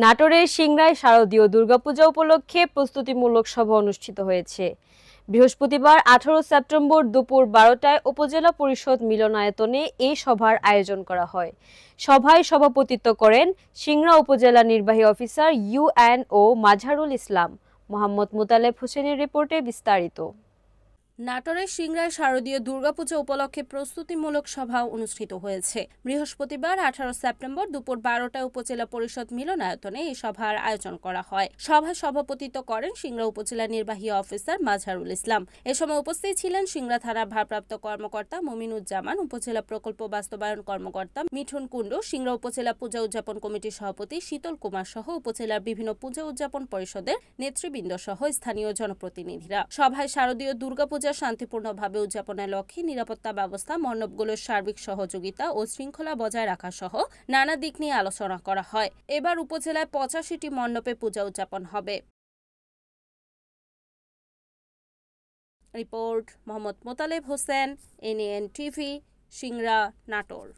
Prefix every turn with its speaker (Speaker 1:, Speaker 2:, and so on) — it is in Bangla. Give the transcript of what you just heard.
Speaker 1: নাটোরের সিংড়ায় শারদীয় দুর্গাপূজা উপলক্ষে প্রস্তুতিমূলক সভা অনুষ্ঠিত হয়েছে। বৃহস্পতিবার 18 সেপ্টেম্বর দুপুর 12টায় উপজেলা পরিষদ মিলনায়তনে এই সভার আয়োজন করা হয়। সভায় সভাপতিত্ব করেন সিংড়া উপজেলা নির্বাহী অফিসার ইউএনও মাজহারুল ইসলাম। মোহাম্মদ মোতালেব হোসেনের রিপোর্টে বিস্তারিত।
Speaker 2: নাটোরের সিংড়ায় শারদীয় দুর্গাপূজা উপলক্ষে প্রস্তুতিমূলক সভা অনুষ্ঠিত হয়েছে। বৃহস্পতিবার 18 সেপ্টেম্বর দুপুর 12টায় উপজেলা পরিষদ মিলনায়তনে এই সভার আয়োজন করা হয়। সভায় সভাপতিত্ব করেন সিংড়া উপজেলা নির্বাহী অফিসার মাজহারুল ইসলাম। এ সময় উপস্থিত ছিলেন সিংড়া থানার ভারপ্রাপ্ত কর্মকর্তা মমিনুজ্জামান, উপজেলা প্রকল্প বাস্তবায়ন কর্মকর্তা মিঠুন কুণ্ডু, সিংড়া উপজেলা পূজা উদযাপন কমিটির সভাপতি শীতল কুমার সহ উপজেলার বিভিন্ন পূজা উদযাপন পরিষদের নেতৃবৃন্দ সহ স্থানীয় জনপ্রতিনিধিরা। সভায় শারদীয় দুর্গাপূজা শান্তিপূর্ণভাবে উদযাপনের লক্ষ্যে নিরাপত্তা ব্যবস্থা, মণ্ডপগুলোর সার্বিক সহযোগিতা ও শৃঙ্খলা বজায় রাখা সহ নানা দিক নিয়ে আলোচনা করা হয়। এবার উপজেলায় 85টি মণ্ডপে পূজা উদযাপন হবে। Report Mohammad Motaleb Hossain, NN TV, Singra, Natore.